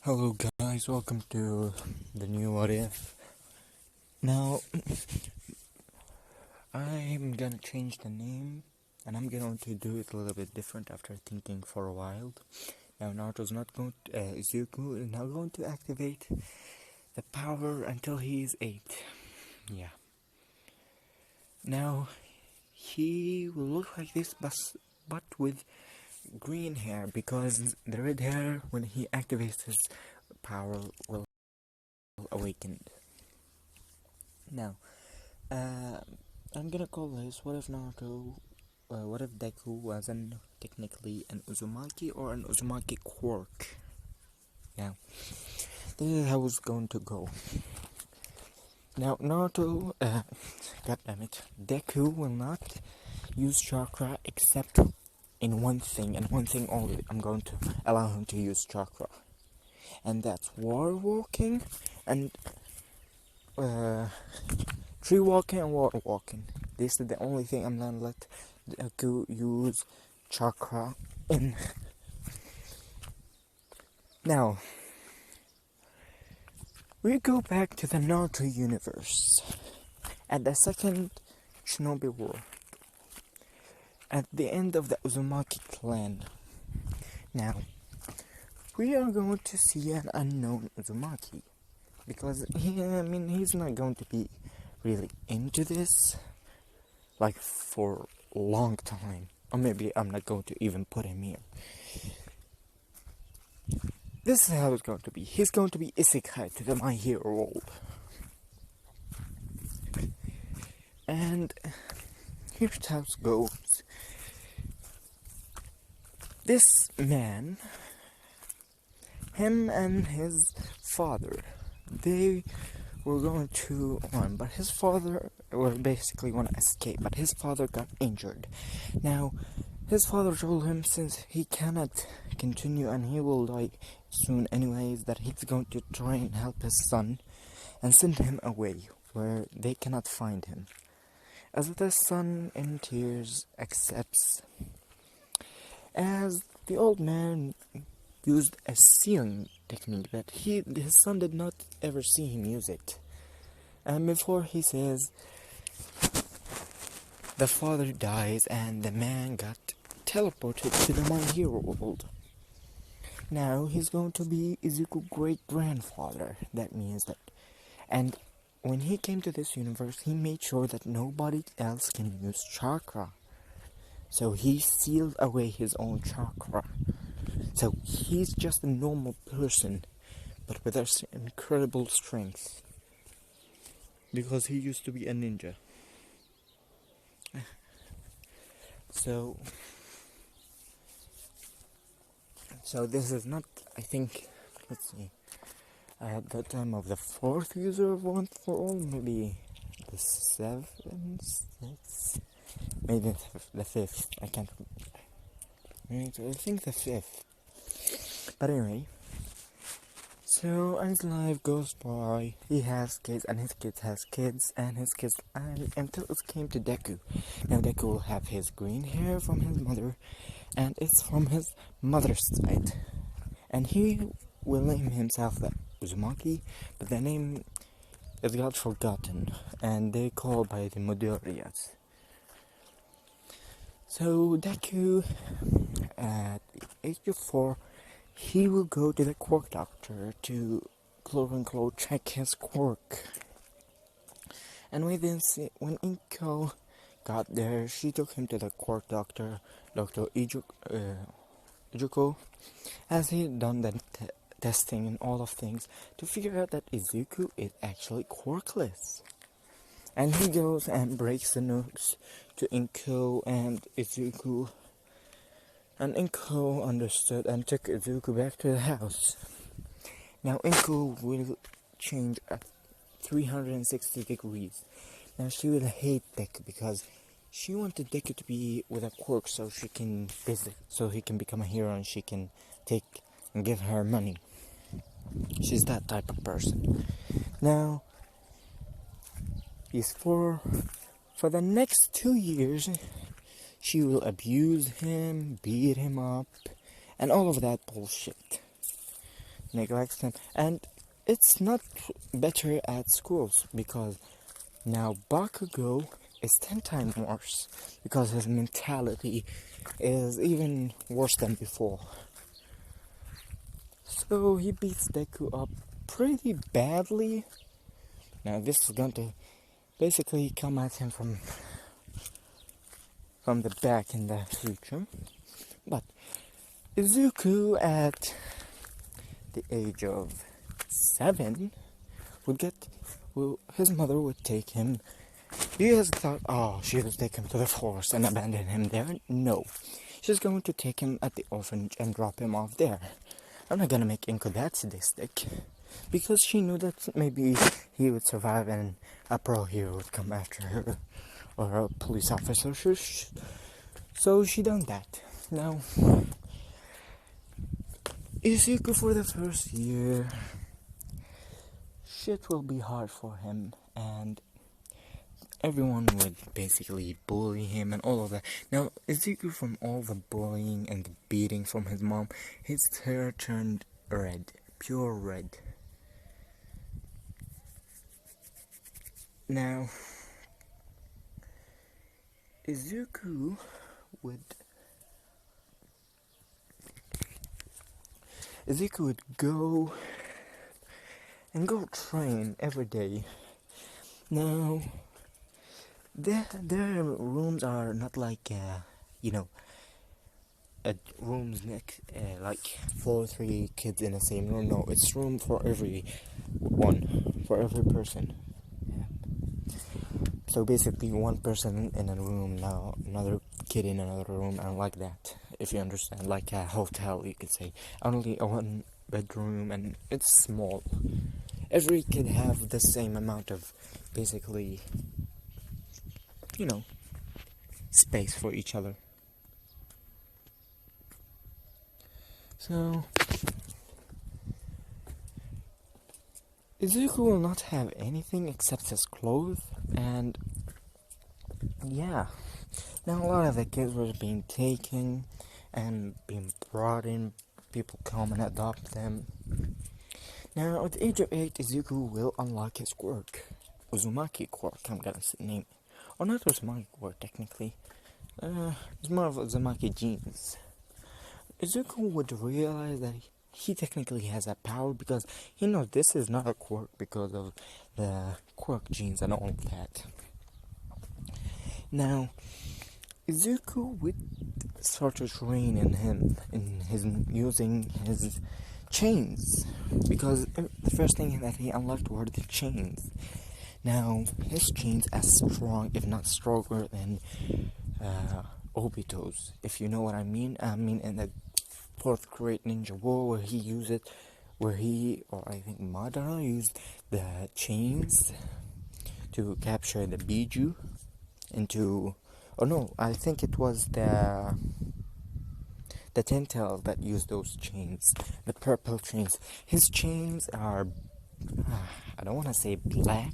Hello guys, welcome to the new What If. Now, I'm gonna change the name and I'm going to do it a little bit different after thinking for a while. Now, Naruto's not going to, Izuku is not going to activate the power until he is 8. Yeah. Now, he will look like this but with green hair because the red hair, when he activates his power, will awaken. Now, I'm gonna call this what if what if Deku wasn't technically an Uzumaki or an Uzumaki quirk? Yeah, this is how it's going to go. Now, Naruto, goddammit, Deku will not use chakra except in one thing, and one thing only. I'm going to allow him to use chakra, and that's water walking and tree walking and water walking. This is the only thing I'm gonna let Deku use chakra in. Now, we go back to the Naruto universe. At the second Shinobi War. At the end of the Uzumaki clan. Now, we are going to see an unknown Uzumaki. Because, he's not going to be really into this, like, for a long time. Or maybe I'm not going to even put him here. This is how it's going to be. He's going to be isekai to the My Hero world. And here's how it goes. This man, him and his father, they were going to run, but his father basically want to escape, but his father got injured. Now, his father told him since he cannot continue and he will die soon anyways, that he's going to try and help his son and send him away where they cannot find him. As the son in tears accepts, as the old man used a sealing technique that his son did not ever see him use it. And before he says, the father dies and the man got teleported to the My Hero world. Now he's going to be Izuku's great-grandfather. That means that. And when he came to this universe, he made sure that nobody else can use chakra. So he sealed away his own chakra. So he's just a normal person, but with an incredible strength. Because he used to be a ninja. So this is not, I think, let's see, at the time of the 4th user of One for All, maybe the 7th, 6th, maybe the 5th, I can't remember. I think the 5th. But anyway, so as life goes by, he has kids, and his kids has kids, and his kids, and until it came to Deku. Now Deku will have his green hair from his mother, and it's from his mother's side. And he will name himself the Uzumaki, but the name is got forgotten, and they call by the Midoriyas. So Deku, at the age of 4, he will go to the quirk doctor to, quote-unquote, check his quirk. And when Inko got there, she took him to the quirk doctor, Dr. Ijuko, as he had done the testing and all of things to figure out that Izuku is actually quirkless. And he goes and breaks the news to Inko and Izuku. And Inko understood and took Izuku back to the house. Now Inko will change at 360 degrees. Now she will hate Deku because she wanted Deku to be with a quirk so he can become a hero and she can take and give her money. She's that type of person. Now, for the next 2 years, she will abuse him, beat him up, and all of that bullshit. neglects him. And it's not better at schools, because now Bakugo is 10 times worse, because his mentality is even worse than before. So he beats Deku up pretty badly. Now this is going to basically come at him from the back in the future. But Izuku at the age of 7 his mother would take him. You guys thought, oh, she would take him to the forest and abandon him there. No, she's going to take him at the orphanage and drop him off there. I'm not gonna make Inko that sadistic, because she knew that maybe he would survive and a pro hero would come after her, or a police officer. So she done that. Now, Izuku, for the first year, shit will be hard for him, and everyone would basically bully him and all of that. Now, Izuku, from all the bullying and the beating from his mom, his hair turned red, pure red. Now, Izuku would go train every day. Now, their rooms are not like rooms next like 4-3 kids in the same room. No, it's room for every person. Yeah. So basically, one person in a room, now another kid in another room, and like that, if you understand, like a hotel, you could say. Only a one bedroom, and it's small. Every kid have the same amount of, basically, space for each other. So, Izuku will not have anything except his clothes, and yeah. Now a lot of the kids were being taken and being brought in. People come and adopt them. Now at the age of 8, Izuku will unlock his quirk. Uzumaki quirk, I'm gonna name it. Or not Uzumaki quirk, technically. It's more of Uzumaki genes. Izuku would realize that he technically has that power, because he knows this is not a quirk because of the quirk genes and all of that. Now, Izuku would start to train in him, using his chains, because the first thing that he unlocked were the chains. Now, his chains are strong, if not stronger than Obito's, if you know what I mean. I mean, in the 4th Great Ninja War, where I think Madara used the chains to capture the Biju I think it was the Tentacle that used those chains, the purple chains. His chains are, I don't want to say black.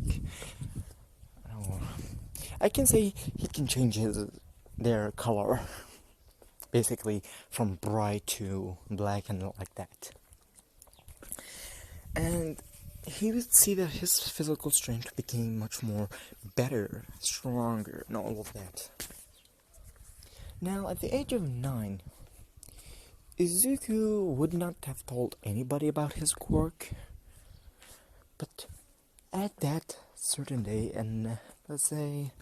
I can say he can change their color, basically from bright to black and like that. And he would see that his physical strength became much more better, stronger, and all of that. Now, at the age of 9, Izuku would not have told anybody about his quirk, but at that certain day, and let's say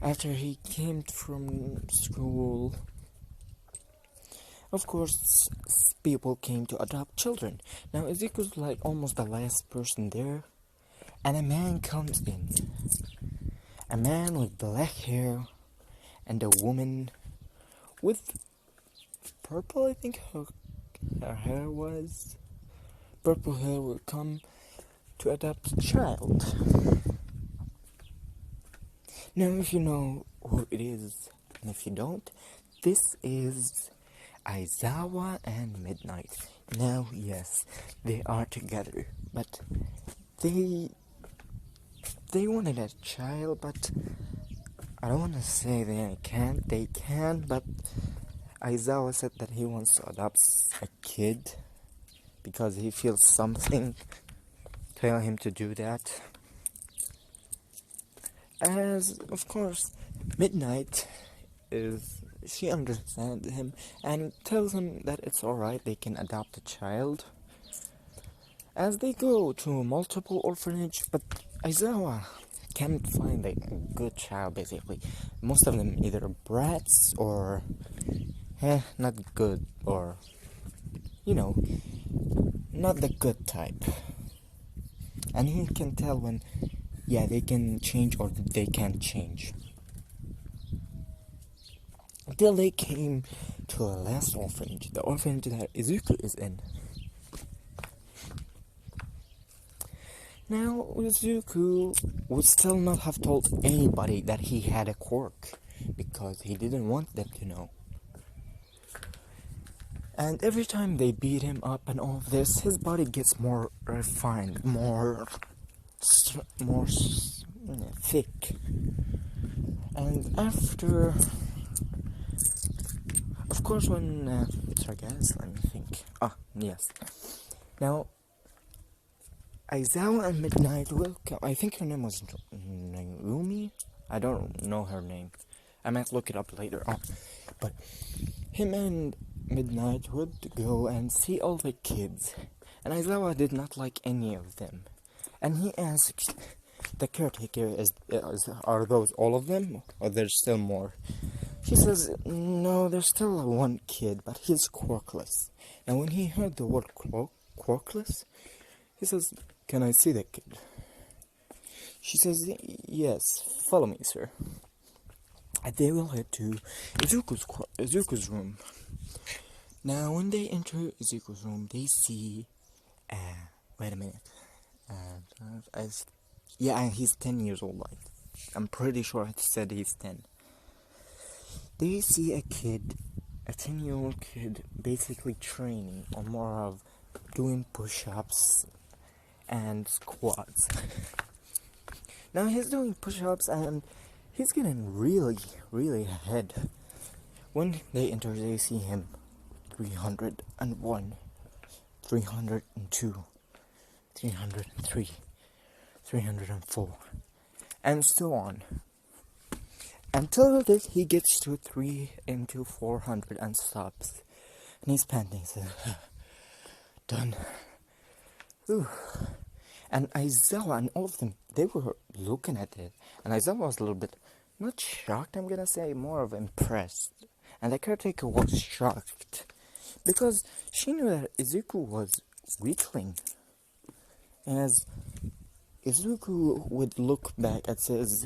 after he came from school, of course, people came to adopt children. Now, Izuku's like almost the last person there, and a man comes in. A man with black hair, and a woman with purple, I think her hair was. Purple hair will come to adopt a child. Now, if you know who it is, and if you don't, this is Aizawa and Midnight. Now, yes, they are together, but they wanted a child, but I don't want to say they can, but Aizawa said that he wants to adopt a kid, because he feels something telling him to do that. As, of course, Midnight she understands him and tells him that it's alright, they can adopt a child. As they go to multiple orphanage, but Aizawa can't find a good child, basically. Most of them either brats or not good, or not the good type. And he can tell when they can change or they can't change. Until they came to the last orphanage, the orphanage that Izuku is in. Now, Izuku would still not have told anybody that he had a quirk, because he didn't want them to know. And every time they beat him up and all of this, his body gets more refined, more thick. And after, of course, when sorry guys, let me think. Yes. Now, Aizawa and Midnight will come. I think her name was Naomi. I don't know her name. I might look it up later on. But him and Midnight would go and see all the kids, and Aizawa did not like any of them. And he asked the caretaker, are those all of them, or there's still more? She says, no, there's still one kid, but he's quirkless. And when he heard the word quirkless, he says, can I see the kid? She says, yes, follow me, sir. And they will head to Izuku's room. Now, when they enter Izuku's room, they see, wait a minute, he's 10 years old, I'm pretty sure I said he's 10. They see a 10-year-old kid, basically training, or more of doing push-ups and squats. Now he's doing push-ups and he's getting really, really ahead. When they enter, they see him 301, 302, 303, 304, and so on. Until he gets to 3 into 400 and stops. And he's panting, says, done. Ooh. And Aizawa and all of them, they were looking at it. And Aizawa was a little bit, not shocked, I'm gonna say, more of impressed. And the caretaker was shocked, because she knew that Izuku was weakling. As Izuku would look back and says,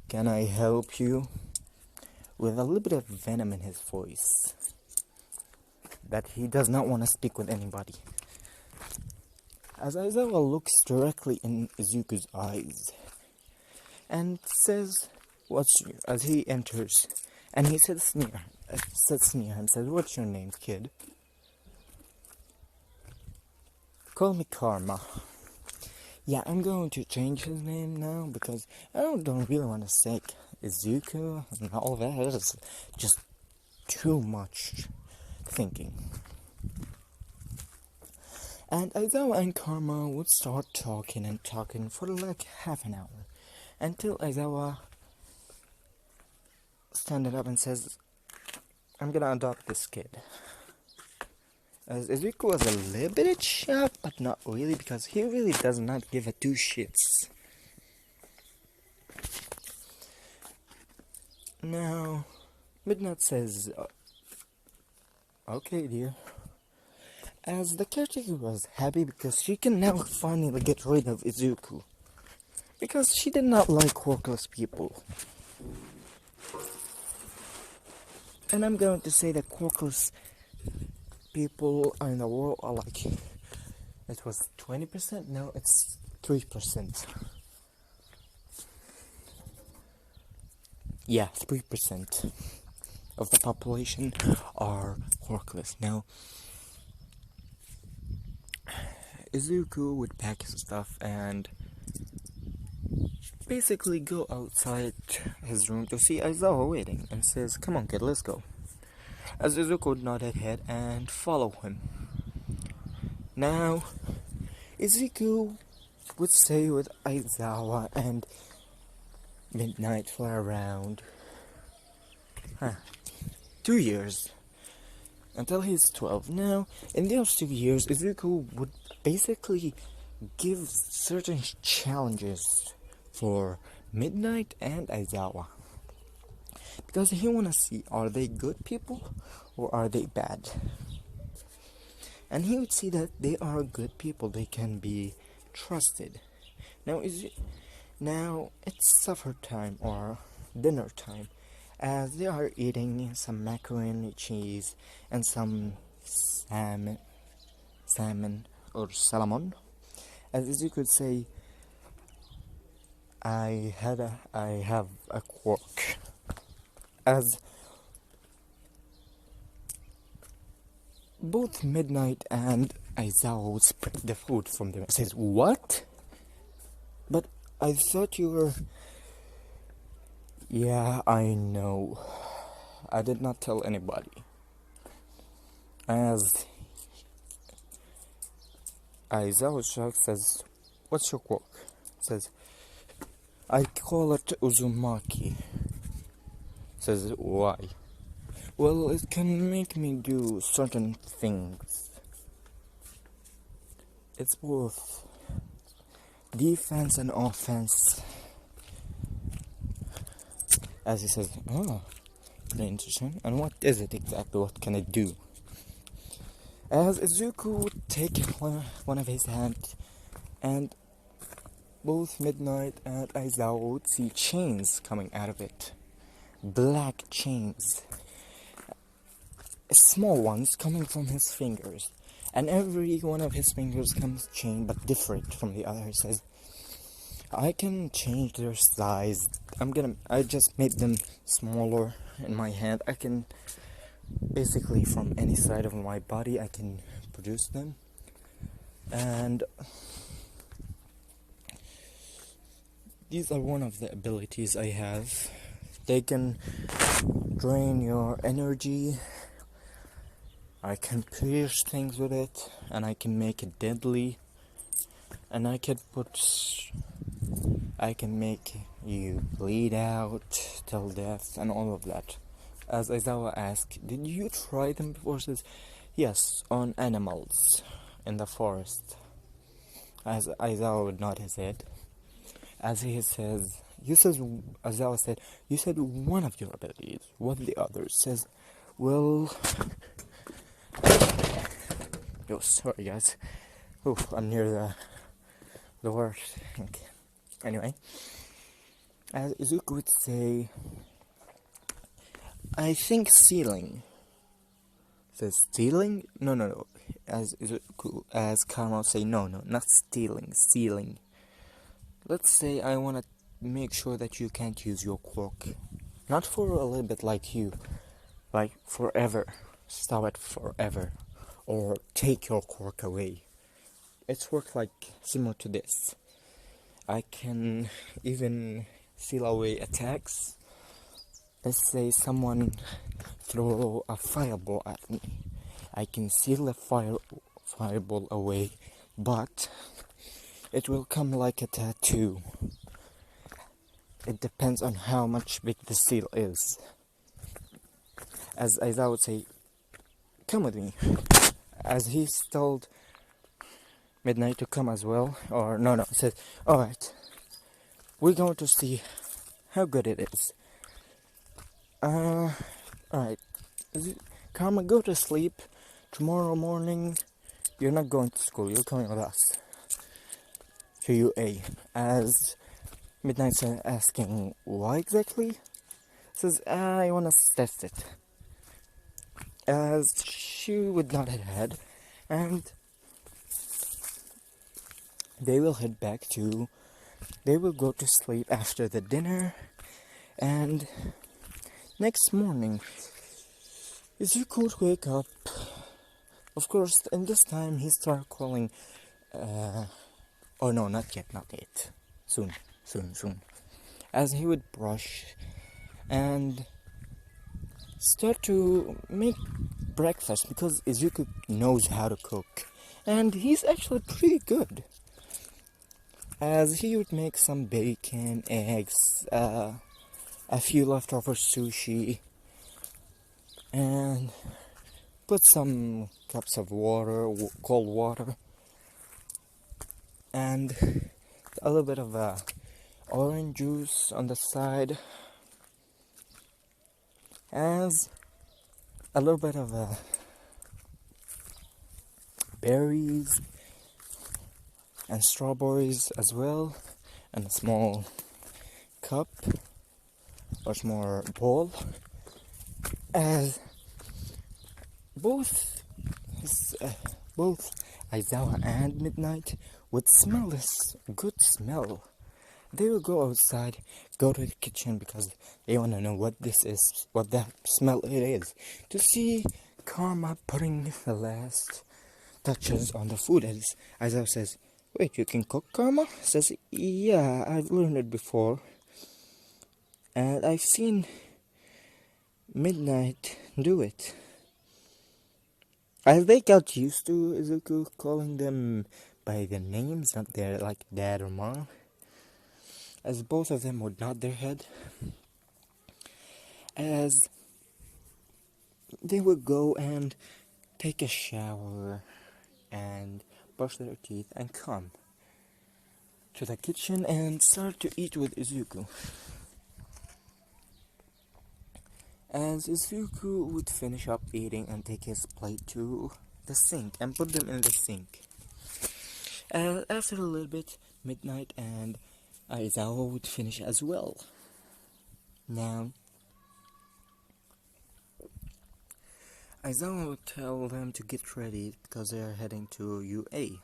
can I help you? With a little bit of venom in his voice, that he does not want to speak with anybody. As Aizawa looks directly in Izuku's eyes and says, as he enters, and he sits near him, says, what's your name, kid? Call me Karma. Yeah, I'm going to change his name now, because I don't really want to say Izuku and all that. It's just too much thinking. And Aizawa and Karma would start talking for like half an hour, until Aizawa standing up and says, I'm gonna adopt this kid. As Izuku was a little bit shocked, but not really, because he really does not give a two shits. Now, Midnight says, okay, dear. As the caretaker was happy because she can now finally get rid of Izuku, because she did not like quirkless people. And I'm going to say that quirkless people in the world are like, it was 20%, now it's 3%. Yeah, 3% of the population are quirkless. Now, Izuku would pack his stuff and basically go outside his room to see Aizawa waiting, and says, come on kid, let's go. As Izuku would nod his head and follow him. Now, Izuku would stay with Aizawa and Midnight for around 2 years until he's 12. Now, in those 2 years, Izuku would basically give certain challenges for Midnight and Aizawa, because he wanna see, are they good people or are they bad? And he would see that they are good people, they can be trusted. Now it's supper time or dinner time, as they are eating some macaroni cheese and some salmon or salmon. As you could say, I have a quirk. As both Midnight and Aizawa would spread the food from them. Says, what? But I thought you were... Yeah, I know. I did not tell anybody. As Aizawa Shark says, what's your quirk? Says, I call it Uzumaki. Says, why? Well, it can make me do certain things. It's both defense and offense. As he says, oh, very interesting. And what is it exactly? What can it do? As Izuku would take one of his hands, and both Midnight and Aizawa would see chains coming out of it. Black chains. Small ones coming from his fingers. And every one of his fingers comes chained but different from the other. He says, I can change their size. I just made them smaller in my hand. I can basically from any side of my body I can produce them. And these are one of the abilities I have. They can drain your energy. I can pierce things with it, and I can make it deadly, and I can make you bleed out till death and all of that. As Aizawa asked, did you try them before? Says, yes, on animals in the forest. As Aizawa would nod his head. As he says, Aizawa said, you said one of your abilities. What the other? Says, well... Yo, sorry guys. Oof, I'm near the worst. Okay. Anyway, as Izuku would say, I think stealing. Says stealing? No. As Karma would say, no, not stealing, stealing. Let's say I want to make sure that you can't use your quirk. Not for a little bit like you. Like forever. Stop it forever. Or take your quirk away. It's work like similar to this. I can even seal away attacks. Let's say someone throw a fireball at me. I can seal the fireball away, but it will come like a tattoo. It depends on how much big the seal is. As I would say, come with me. As he told Midnight to come as well, or no, he says, alright, we're going to see how good it is. Alright, Karma, go to sleep. Tomorrow morning, you're not going to school, you're coming with us to UA. As Midnight's asking, why exactly? Says, I want to test it. As she would nod her head, and they will go to sleep after the dinner, and next morning, Izuku would wake up. Of course, in this time, he started calling, oh no, not yet, soon. As he would brush, and start to make breakfast, because Izuku knows how to cook, and he's actually pretty good, as he would make some bacon, eggs, a few leftover sushi, and put some cups of water, cold water, and a little bit of orange juice on the side, as a little bit of berries and strawberries as well, and a small cup or small bowl, as both both Aizawa and Midnight would smell this good smell. They will go outside, go to the kitchen, because they want to know what this is, what that smell it is, to see Karma putting the last touches on the food. As Aizawa says, "Wait, you can cook, Karma?" Says, "Yeah, I've learned it before, and I've seen Midnight do it." As they got used to Izuku calling them by their names, not their like dad or mom, as both of them would nod their head, as they would go and take a shower and brush their teeth and come to the kitchen and start to eat with Izuku. As Izuku would finish up eating and take his plate to the sink and put them in the sink. After a little bit, Midnight and Aizawa would finish as well. Now, Aizawa would tell them to get ready because they are heading to UA.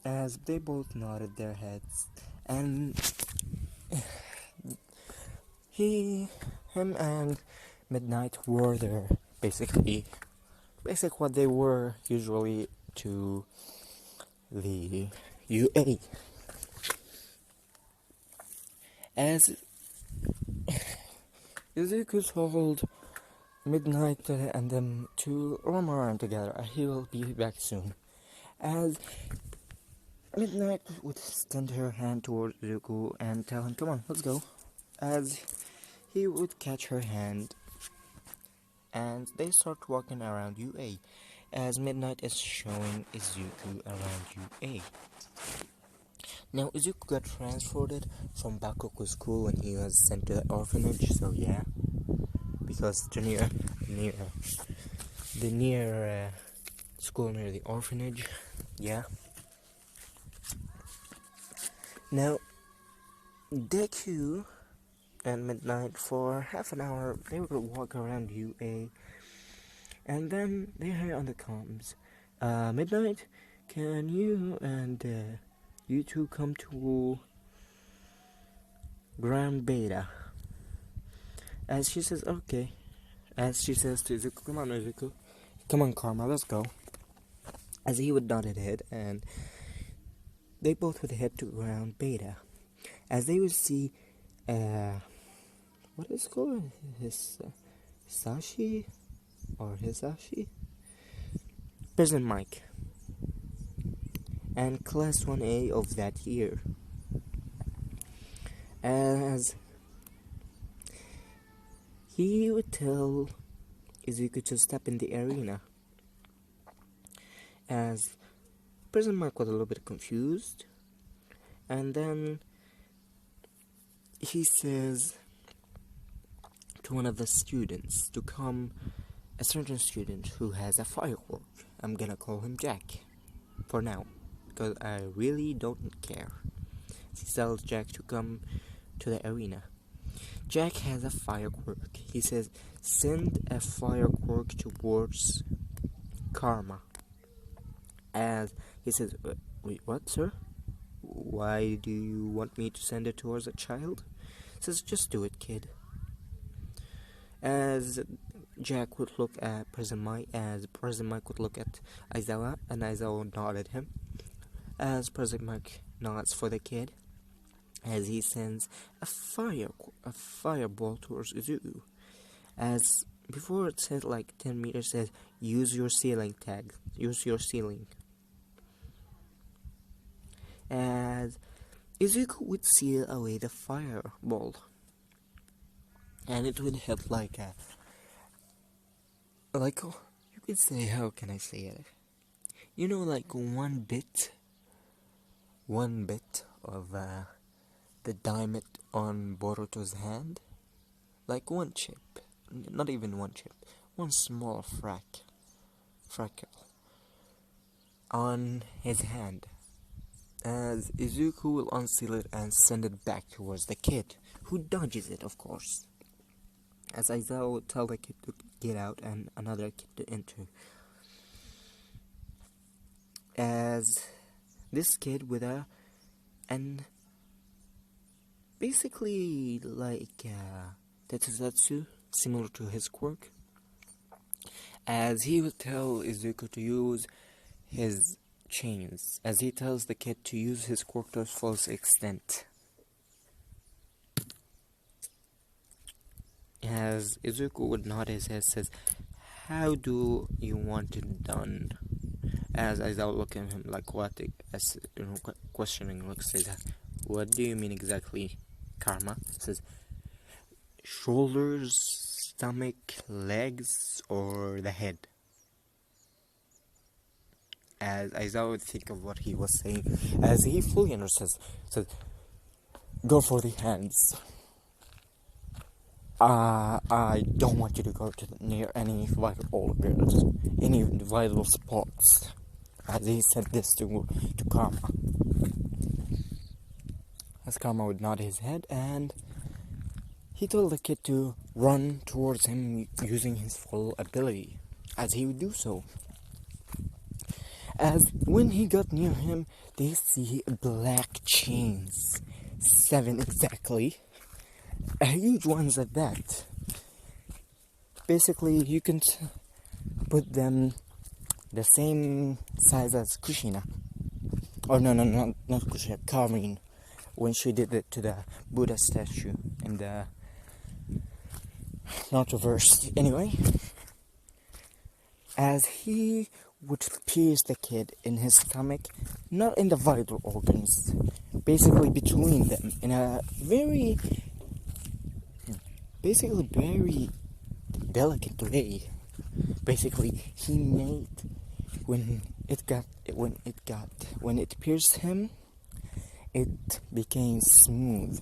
As they both nodded their heads, and him and Midnight were their basic what they were usually to the UA. As Izuku told Midnight and them to roam around together, he will be back soon. As Midnight would extend her hand towards Izuku and tell him, "Come on, let's go." As he would catch her hand, and they start walking around UA, as Midnight is showing Izuku around UA. Now, Izuku got transported from Bakoku school when he was sent to the orphanage, so yeah, because the near school near the orphanage, yeah. Now, Deku and Midnight, for half an hour, they would walk around UA, and then they hear on the comms, "Midnight, can you and you two come to Grand Beta?" As she says, "Okay." As she says to Izuku, "Come on, Izuku. Come on, Karma, let's go." As he would nod his head, and they both would head to Grand Beta. As they would see, what is it called? Hisashi? Or Hisashi? Prison Mike. And Class 1A of that year. As he would tell Izuku to step in the arena. As Prison Mike was a little bit confused. And then he says to one of the students to come, a certain student who has a firework. I'm gonna call him Jack for now, because I really don't care. He tells Jack to come to the arena. Jack has a firework. He says, "Send a firework towards Karma." As he says, "Wait, what, sir? Why do you want me to send it towards a child?" He says, "Just do it, kid." As Jack would look at Prison Mike, as Prison Mike would look at Aizawa, and Aizawa would nod at him. As Prison Mike nods for the kid, as he sends a fireball towards Izuku. As before it said like 10 meters, says, "Use your ceiling tag." use your ceiling. As Izuku would seal away the fireball, and it would hit like you could say, how can I say it? You know, like one bit of the diamond on Boruto's hand, like one chip, not even one chip, one small freckle on his hand. As Izuku will unseal it and send it back towards the kid, who dodges it, of course. As Aizawa would tell the kid to get out and another kid to enter. As this kid with basically like Tetsuzetsu, similar to his quirk, as he would tell Izuku to use his chains, as he tells the kid to use his quirk to its fullest extent. As Izuku would nod his head, says, "How do you want it done?" As Aizawa look at him like, what, as questioning looks, says, "What do you mean exactly, Karma?" Says, "Shoulders, stomach, legs, or the head?" As Aizawa would think of what he was saying, as he fully understands, says, "Go for the hands. I don't want you to go near any vital organs, any vital spots." As he said this to Karma. As Karma would nod his head, and he told the kid to run towards him using his full ability, as he would do so. As when he got near him, they see black chains, 7 exactly, huge ones at that. Basically, you can put them the same size as Kushina. Or no, not Kushina, Karin, when she did it to the Buddha statue in the not reversed. Anyway, as he would pierce the kid in his stomach, not in the vital organs, basically between them, in a very delicate way. Basically, he made when it pierced him, it became smooth,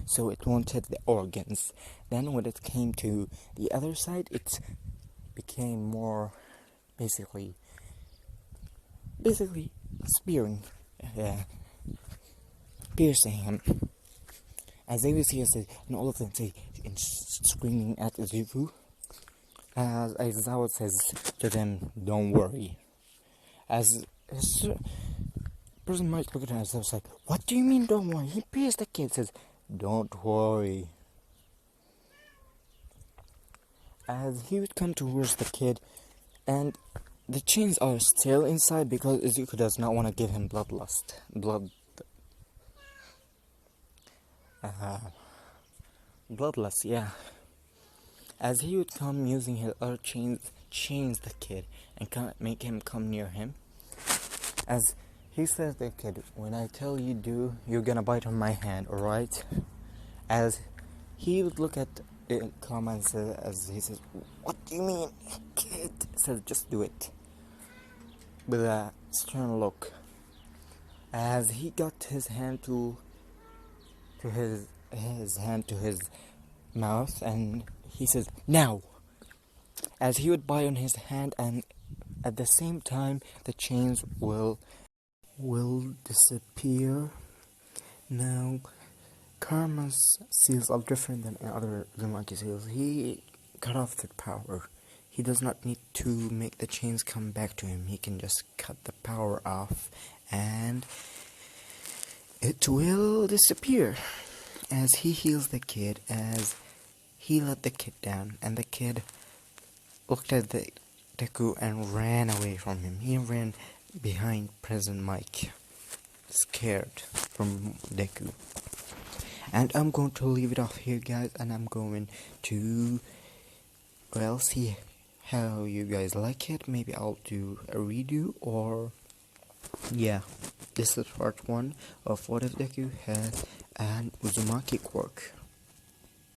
so it won't hit the organs. Then when it came to the other side, it became more basically spearing, piercing him. As they would see us, and all of them say, screaming at Izuku. As Aizawa says to them, "Don't worry." As a person might look at us and say, "What do you mean, don't worry? He pierced the kid." Says, "Don't worry." As he would come towards the kid, and the chains are still inside because Izuku does not want to give him bloodlust. Bloodlust, yeah. As he would come using his other chains the kid and make him come near him. As he says to the kid, "When I tell you do, you're gonna bite on my hand, alright?" As he would look at the comments, as he says, "What do you mean, kid?" Says, "Just do it." With a stern look. As he got his hand to his mouth, and he says, "Now!" As he would bite on his hand, and at the same time the chains will disappear. Now, Karma's seals are different than other Uzumaki seals. He cut off the power. He does not need to make the chains come back to him. He can just cut the power off and it will disappear. As he heals the kid, as he let the kid down, and the kid looked at the deku and ran away from him. He ran behind President Mike, scared from Deku. And I'm going to leave it off here, guys, and I'm going to see how you guys like it. Maybe I'll do a redo, or yeah, this is part 1 of what if deku had an Uzumaki quirk.